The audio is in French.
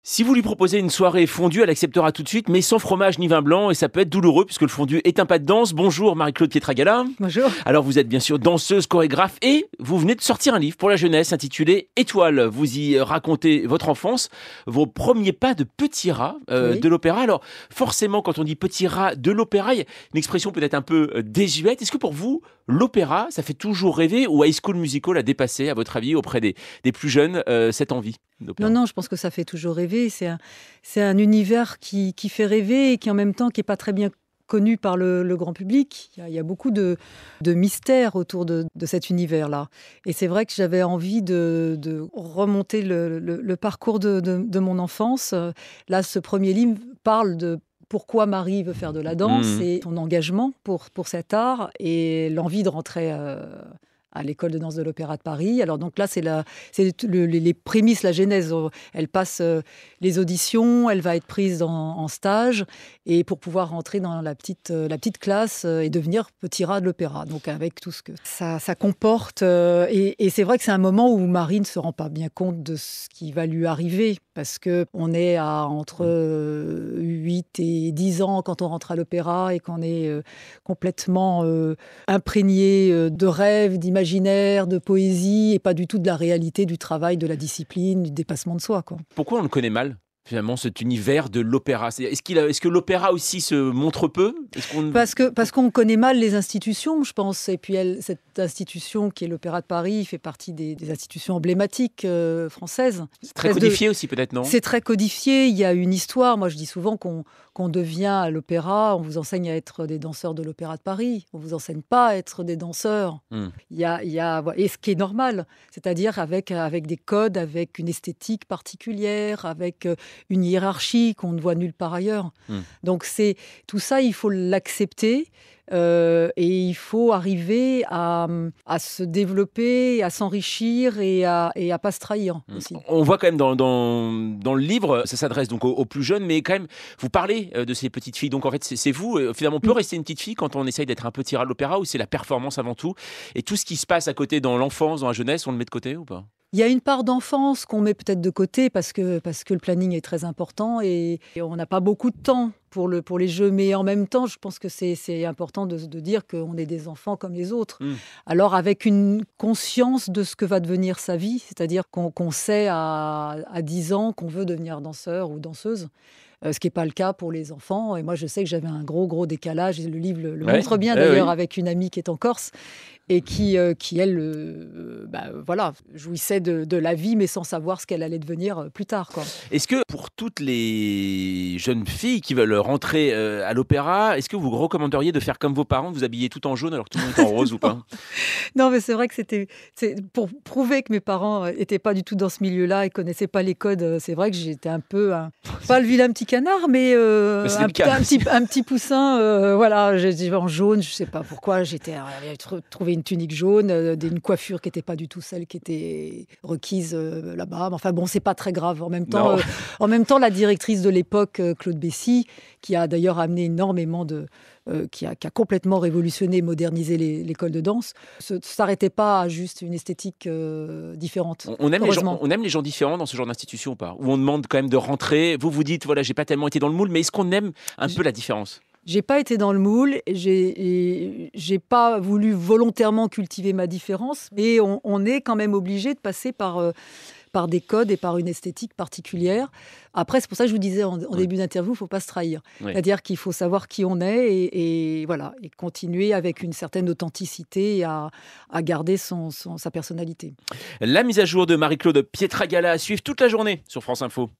Si vous lui proposez une soirée fondue, elle acceptera tout de suite, mais sans fromage ni vin blanc, et ça peut être douloureux puisque le fondu est un pas de danse. Bonjour Marie-Claude Pietragala. Bonjour. Alors vous êtes bien sûr danseuse, chorégraphe et vous venez de sortir un livre pour la jeunesse intitulé Étoile. Vous y racontez votre enfance, vos premiers pas de petit rat Oui. de l'opéra. Alors forcément quand on dit petit rat de l'opéra, il y a une expression peut-être un peu désuète. Est-ce que pour vous, l'opéra, ça fait toujours rêver ou High School Musical a dépassé, à votre avis, auprès des plus jeunes, cette envie d'opéra? Non, je pense que ça fait toujours rêver. C'est un univers qui fait rêver et qui en même temps qui est pas très bien connu par le grand public. Il y a beaucoup de mystères autour de cet univers-là. Et c'est vrai que j'avais envie de remonter le parcours de mon enfance. Là, ce premier livre parle de pourquoi Marie veut faire de la danse et son engagement pour cet art et l'envie de rentrer à l'école de danse de l'Opéra de Paris. Alors donc là, c'est les prémices, la genèse. Elle passe les auditions, elle va être prise en stage et pour pouvoir rentrer dans la petite classe et devenir petit rat de l'opéra. Donc avec tout ce que ça comporte. Et c'est vrai que c'est un moment où Marie ne se rend pas bien compte de ce qui va lui arriver parce qu'on est entre 8 et 10 ans quand on rentre à l'opéra et qu'on est complètement imprégné de rêves, d'imaginaire, de poésie et pas du tout de la réalité du travail, de la discipline, du dépassement de soi, quoi. Pourquoi on le connaît mal, finalement, cet univers de l'opéra? Est-ce que l'opéra aussi se montre peu? Parce qu'on connaît mal les institutions, je pense. Et puis cette institution qui est l'Opéra de Paris fait partie des institutions emblématiques françaises. C'est très codifié aussi, peut-être, non? C'est très codifié, il y a une histoire. Moi, je dis souvent qu'on devient à l'opéra, on vous enseigne à être des danseurs de l'Opéra de Paris. On ne vous enseigne pas à être des danseurs. Et ce qui est normal, c'est-à-dire avec des codes, avec une esthétique particulière, avec une hiérarchie qu'on ne voit nulle part ailleurs. Donc tout ça, il faut l'accepter. Et il faut arriver à se développer, à s'enrichir et à pas se trahir aussi. On voit quand même dans le livre, ça s'adresse donc aux plus jeunes, mais quand même, vous parlez de ces petites filles. Donc en fait, c'est vous, finalement, on peut rester une petite fille quand on essaye d'être un petit rat de l'opéra ou c'est la performance avant tout? Et tout ce qui se passe à côté dans l'enfance, dans la jeunesse, on le met de côté ou pas? Il y a une part d'enfance qu'on met peut-être de côté parce que le planning est très important et on n'a pas beaucoup de temps pour les jeux. Mais en même temps, je pense que c'est important de dire qu'on est des enfants comme les autres. Alors avec une conscience de ce que va devenir sa vie, c'est-à-dire qu'on sait à 10 ans qu'on veut devenir danseur ou danseuse. Ce qui n'est pas le cas pour les enfants. Et moi, je sais que j'avais un gros décalage. Et le livre le montre bien, d'ailleurs, avec une amie qui est en Corse et qui elle, jouissait de la vie, mais sans savoir ce qu'elle allait devenir plus tard, quoi. Est-ce que pour toutes les jeunes filles qui veulent rentrer à l'opéra, est-ce que vous recommanderiez de faire comme vos parents, de vous habiller tout en jaune alors que tout le monde est en rose ou pas? Non, mais c'est vrai que c'est pour prouver que mes parents n'étaient pas du tout dans ce milieu-là et connaissaient pas les codes. C'est vrai que j'étais un peu, pas le vilain petit canard, mais un petit poussin. Voilà, j'étais en jaune, je sais pas pourquoi. J'avais trouvé une tunique jaune, une coiffure qui n'était pas du tout celle qui était requise là-bas. Mais enfin bon, c'est pas très grave. En même temps, la directrice de l'époque, Claude Bessy, qui a d'ailleurs amené énormément qui a complètement révolutionné, modernisé l'école de danse, ne s'arrêtait pas à juste une esthétique différente. On aime les gens différents dans ce genre d'institution ou pas? Où on demande quand même de rentrer. Vous dites, voilà, j'ai pas tellement été dans le moule, mais est-ce qu'on aime un peu la différence? J'ai pas été dans le moule, j'ai pas voulu volontairement cultiver ma différence, mais on est quand même obligé de passer par des codes et par une esthétique particulière. Après, c'est pour ça que je vous disais en début d'interview, il ne faut pas se trahir. C'est-à-dire qu'il faut savoir qui on est et continuer avec une certaine authenticité à garder sa personnalité. La mise à jour de Marie-Claude Pietragala à suivre toute la journée sur France Info.